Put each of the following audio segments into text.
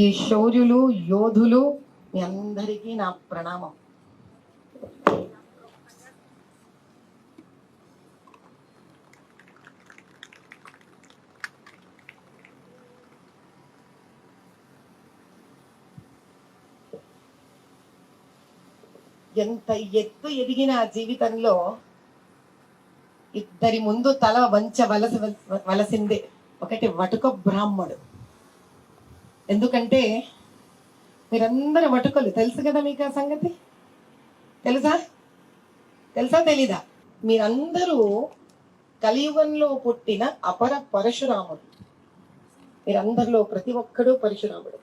ఈ శౌర్యులు యోధులు మీ అందరికీ నా ప్రణామం. ఎంత ఎత్తు ఎదిగిన జీవితంలో ఇద్దరి ముందు తల వలసిందే. ఒకటి వటుక బ్రాహ్మడు. ఎందుకంటే మీరందరూ వటుకలు, తెలుసు కదా మీకు ఆ సంగతి? తెలుసా తెలీదా? మీరందరూ కలియుగంలో పుట్టిన అపర పరశురాముడు. మీరందరిలో ప్రతి ఒక్కడు పరశురాముడు.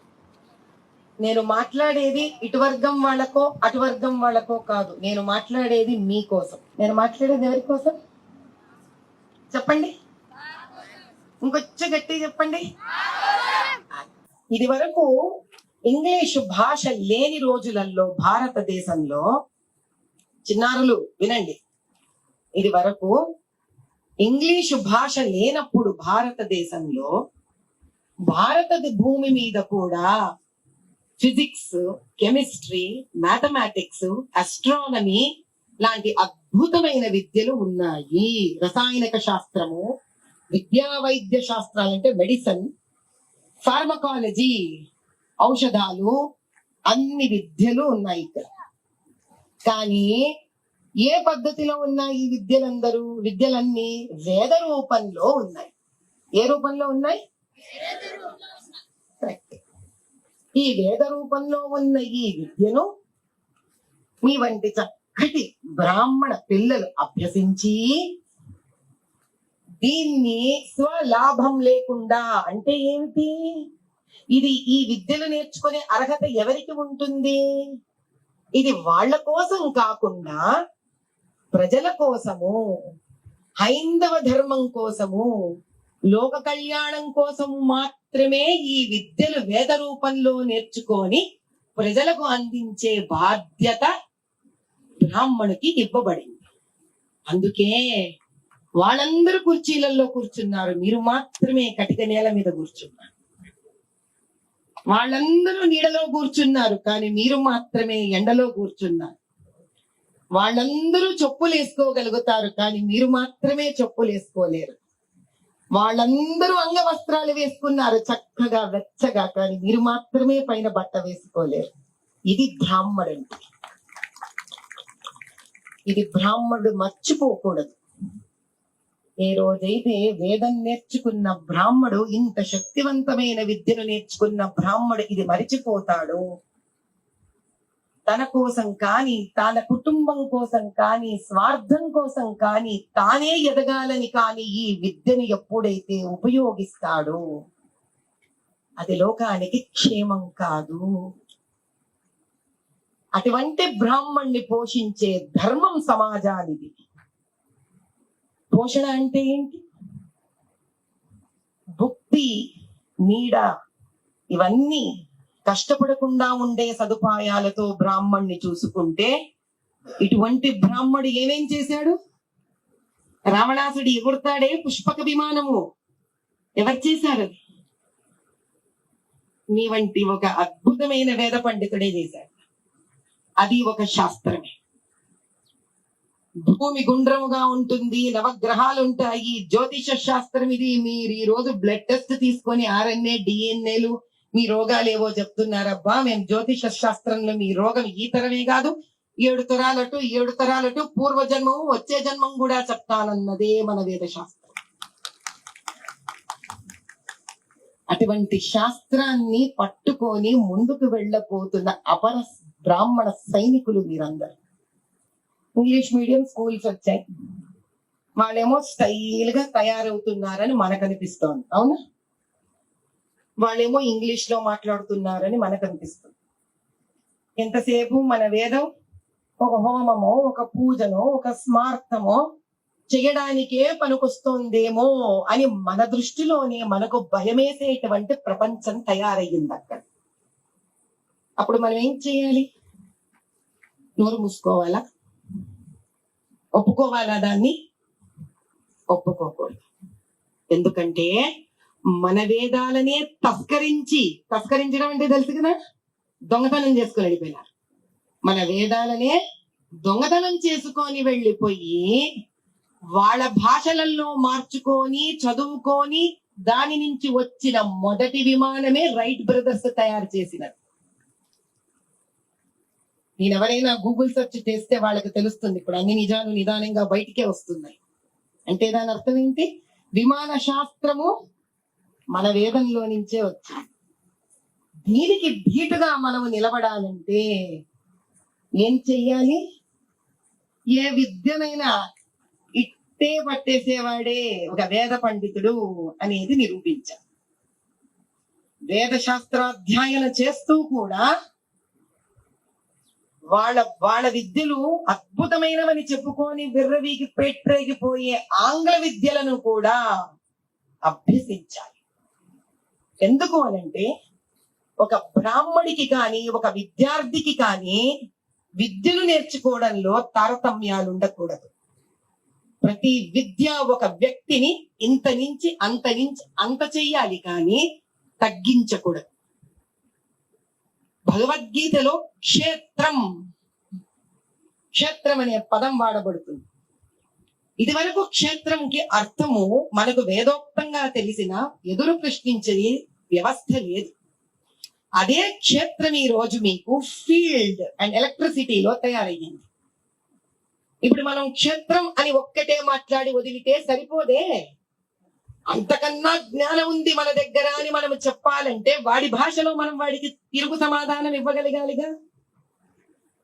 నేను మాట్లాడేది ఇటు వర్గం వాళ్ళకో అటు వర్గం వాళ్ళకో కాదు. నేను మాట్లాడేది మీకోసం. నేను మాట్లాడేది ఎవరి కోసం చెప్పండి? ఇంకొచ్చ గట్టి చెప్పండి. ఇది వరకు ఇంగ్లీషు భాష లేని రోజులలో భారతదేశంలో, చిన్నారులు వినండి, ఇది వరకు ఇంగ్లీషు భాష లేనప్పుడు భారతదేశంలో భారత భూమి మీద కూడా ఫిజిక్స్, కెమిస్ట్రీ, మ్యాథమెటిక్స్, ఆస్ట్రానమీ లాంటి అద్భుతమైన విద్యలు ఉన్నాయి. రసాయనిక శాస్త్రము, విద్యా వైద్య శాస్త్రాలు అంటే మెడిసిన్, ఫార్మకాలజీ, ఔషధాలు, అన్ని విద్యలు ఉన్నాయి ఇక్కడ. కానీ ఏ పద్ధతిలో ఉన్నాయి ఈ విద్యలన్నీ? వేద రూపంలో ఉన్నాయి. ఏ రూపంలో ఉన్నాయి? కరెక్ట్. ఈ వేద రూపంలో ఉన్న ఈ విద్యను మీ వంటి చక్కటి బ్రాహ్మణ పిల్లలు అభ్యసించి దీన్ని స్వలాభం లేకుండా, అంటే ఏమిటి? ఈ విద్యలు నేర్చుకునే అర్హత ఎవరికి ఉంటుంది? ఇది వాళ్ళ కోసం కాకుండా ప్రజల కోసము, హైందవ ధర్మం కోసము, లోక కళ్యాణం కోసం మాత్రమే ఈ విద్యలు వేద రూపంలో నేర్చుకొని ప్రజలకు అందించే బాధ్యత బ్రాహ్మణుకి ఇవ్వబడింది. అందుకే వాళ్ళందరూ కుర్చీలలో కూర్చున్నారు, మీరు మాత్రమే కటిక నేల మీద కూర్చున్నారు. వాళ్ళందరూ నీడలో కూర్చున్నారు, కానీ మీరు మాత్రమే ఎండలో కూర్చున్నారు. వాళ్ళందరూ చెప్పులు వేసుకోగలుగుతారు, కానీ మీరు మాత్రమే చెప్పులు వేసుకోలేరు. వాళ్ళందరూ అంగవస్త్రాలు వేసుకున్నారు చక్కగా వెచ్చగా, కానీ మీరు మాత్రమే పైన బట్ట వేసుకోలేరు. ఇది బ్రాహ్మడు అంటే. ఇది బ్రాహ్మణుడు మర్చిపోకూడదు. ఏ రోజైతే వేదం నేర్చుకున్న బ్రాహ్మడు, ఇంత శక్తివంతమైన విద్యను నేర్చుకున్న బ్రాహ్మడు ఇది మరిచిపోతాడు, తన కోసం కానీ, తన కుటుంబం కోసం కానీ, స్వార్థం కోసం కానీ, తానే ఎదగాలని కానీ ఈ విద్యను ఎప్పుడైతే ఉపయోగిస్తాడో అది లోకానికి క్షేమం కాదు. అటువంటి బ్రాహ్మణ్ణి పోషించే ధర్మం సమాజానిది. పోషణ అంటే ఏంటి? భుక్తి, నీడ, ఇవన్నీ కష్టపడకుండా ఉండే సదుపాయాలతో బ్రాహ్మణ్ణి చూసుకుంటే, ఇటువంటి బ్రాహ్మడు ఏమేం చేశాడు? రావణాసుడు ఎగురుతాడే పుష్పక విమానము, ఎవరు చేశారు? మీ వంటి ఒక అద్భుతమైన వేద పండితుడే చేశాడు. అది ఒక శాస్త్రమే. భూమి గుండ్రముగా ఉంటుంది, నవగ్రహాలు ఉంటాయి, జ్యోతిష శాస్త్రం ఇది. మీరు ఈ రోజు బ్లడ్ టెస్ట్ తీసుకొని RNA, DNA మీ రోగాలు ఏవో చెప్తున్నారబ్బా, మేము జ్యోతిష శాస్త్రంలో మీ రోగం ఈ తరమే కాదు, 7 తరాలటు పూర్వజన్మము, వచ్చే జన్మం కూడా చెప్తానన్నదే మన వేద శాస్త్రం. అటువంటి శాస్త్రాన్ని పట్టుకొని ముందుకు వెళ్ళబోతున్న అపర బ్రాహ్మణ సైనికులు మీరందరూ. ఇంగ్లీష్ మీడియం స్కూల్స్ వచ్చాయి, వాళ్ళేమో స్టైల్ గా తయారవుతున్నారని మనకు అనిపిస్తోంది, అవునా? వాళ్ళేమో ఇంగ్లీష్ లో మాట్లాడుతున్నారని మనకు అనిపిస్తుంది. ఎంతసేపు మన వేదం ఒక హోమమో, ఒక పూజనో, ఒక స్మార్థమో చేయడానికే పనికొస్తోందేమో అని మన దృష్టిలోనే మనకు భయమేసేటువంటి ప్రపంచం తయారయ్యింది అక్కడ. అప్పుడు మనం ఏం చేయాలి? నోరు మూసుకోవాలా? ఒప్పుకోవాలా? దాన్ని ఒప్పుకోకూడదు. ఎందుకంటే మన వేదాలనే తస్కరించడం అంటే తెలుసు కదా, దొంగతనం చేసుకొని వెళ్ళిపోయినారు. మన వేదాలనే దొంగతనం చేసుకొని వెళ్ళిపోయి వాళ్ళ భాషలలో మార్చుకొని చదువుకొని దాని నుంచి వచ్చిన మొదటి విమానమే రైట్ బ్రదర్స్ తయారు చేసినది. నేనెవరైనా గూగుల్ సెర్చ్ చేస్తే వాళ్ళకి తెలుస్తుంది. ఇప్పుడు అన్ని నిజాలు నిదానంగా బయటికే వస్తున్నాయి. అంటే దాని అర్థం ఏంటి? విమాన శాస్త్రము మన వేదంలో నుంచే వచ్చింది. దీనికి ధీటుగా మనము నిలబడాలంటే ఏం చెయ్యాలి? ఏ విద్యనైనా ఇట్టే పట్టేసేవాడే ఒక వేద పండితుడు అనేది నిరూపించాలి. వేద శాస్త్రాధ్యయన చేస్తూ కూడా వాళ్ళ విద్యలు అద్భుతమైనవని చెప్పుకొని విర్రవీకి పెట్టరేగిపోయే ఆంగ్ల విద్యలను కూడా అభ్యసించాలి. ఎందుకు అనంటే ఒక బ్రాహ్మడికి కానీ ఒక విద్యార్థికి కానీ విద్యను నేర్చుకోవడంలో తారతమ్యాలు ఉండకూడదు. ప్రతి విద్య ఒక వ్యక్తిని ఇంత నుంచి అంత చెయ్యాలి కానీ తగ్గించకూడదు. భగవద్గీతలో క్షేత్రం అనే పదం వాడబడుతుంది. ఇది వరకు క్షేత్రంకి అర్థము మనకు వేదోక్తంగా తెలిసిన ఎదురు ప్రశ్నించే వ్యవస్థ లేదు. అదే క్షేత్రం ఈ రోజు మీకు ఫీల్డ్ అండ్ ఎలక్ట్రిసిటీలో తయారయ్యింది. ఇప్పుడు మనం క్షేత్రం అని ఒక్కటే మాట్లాడి వదిలితే సరిపోదే. అంతకన్నా జ్ఞానం ఉంది మన దగ్గర అని మనం చెప్పాలంటే వాడి భాషలో మనం వాడికి తిరుగు సమాధానం ఇవ్వగలగాలిగా.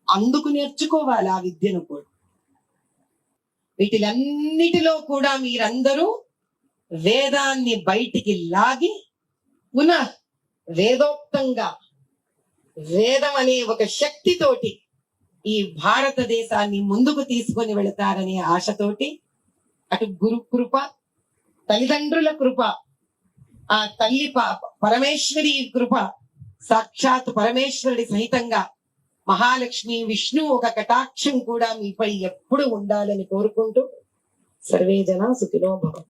అందుకు నేర్చుకోవాలి ఆ విద్యను కూడా. వీటిలన్నిటిలో కూడా మీరందరూ వేదాన్ని బయటికి లాగి పునః వేదోక్తంగా వేదం అనే ఒక శక్తితోటి ఈ భారతదేశాన్ని ముందుకు తీసుకొని వెళతారనే ఆశతోటి అటు గురు కృప, తల్లిదండ్రుల కృప, ఆ తల్లి పరమేశ్వరి కృప, సాక్షాత్ పరమేశ్వరుడి సహితంగా మహాలక్ష్మి విష్ణు ఒక కటాక్షం కూడా మీపై ఎప్పుడు ఉండాలని కోరుకుంటూ సర్వే జన సుఖినో భవ.